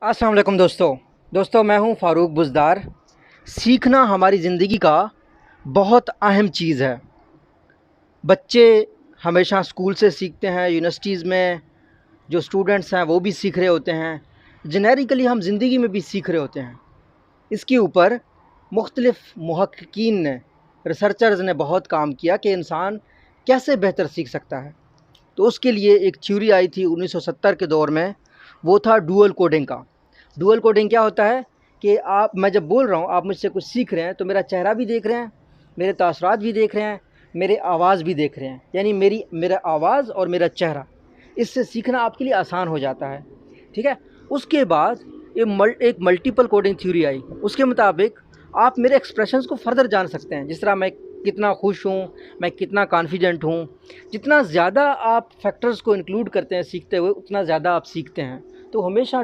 अस्सलाम वालेकुम दोस्तों मैं हूं फ़ारूक बुज़दार। सीखना हमारी ज़िंदगी का बहुत अहम चीज़ है। बच्चे हमेशा स्कूल से सीखते हैं, यूनिवर्सिटीज़ में जो स्टूडेंट्स हैं वो भी सीख रहे होते हैं, जेनेरिकली हम ज़िंदगी में भी सीख रहे होते हैं। इसके ऊपर मुख्तलिफ़ मुहक्किकीन ने, रिसर्चर्स ने बहुत काम किया कि इंसान कैसे बेहतर सीख सकता है। तो उसके लिए एक थ्योरी आई थी 1970 के दौर में, वो था डुअल कोडिंग का। डुअल कोडिंग क्या होता है कि मैं जब बोल रहा हूँ, आप मुझसे कुछ सीख रहे हैं तो मेरा चेहरा भी देख रहे हैं, मेरे तासरात भी देख रहे हैं, मेरे आवाज़ भी देख रहे हैं, यानी मेरा आवाज़ और मेरा चेहरा, इससे सीखना आपके लिए आसान हो जाता है। ठीक है। उसके बाद एक मल्टीपल कोडिंग थ्योरी आई। उसके मुताबिक आप मेरे एक्सप्रेशंस को फर्दर जान सकते हैं, जिस तरह मैं कितना खुश हूँ, मैं कितना कॉन्फिडेंट हूँ। जितना ज़्यादा आप फैक्टर्स को इंक्लूड करते हैं सीखते हुए, उतना ज़्यादा आप सीखते हैं। तो हमेशा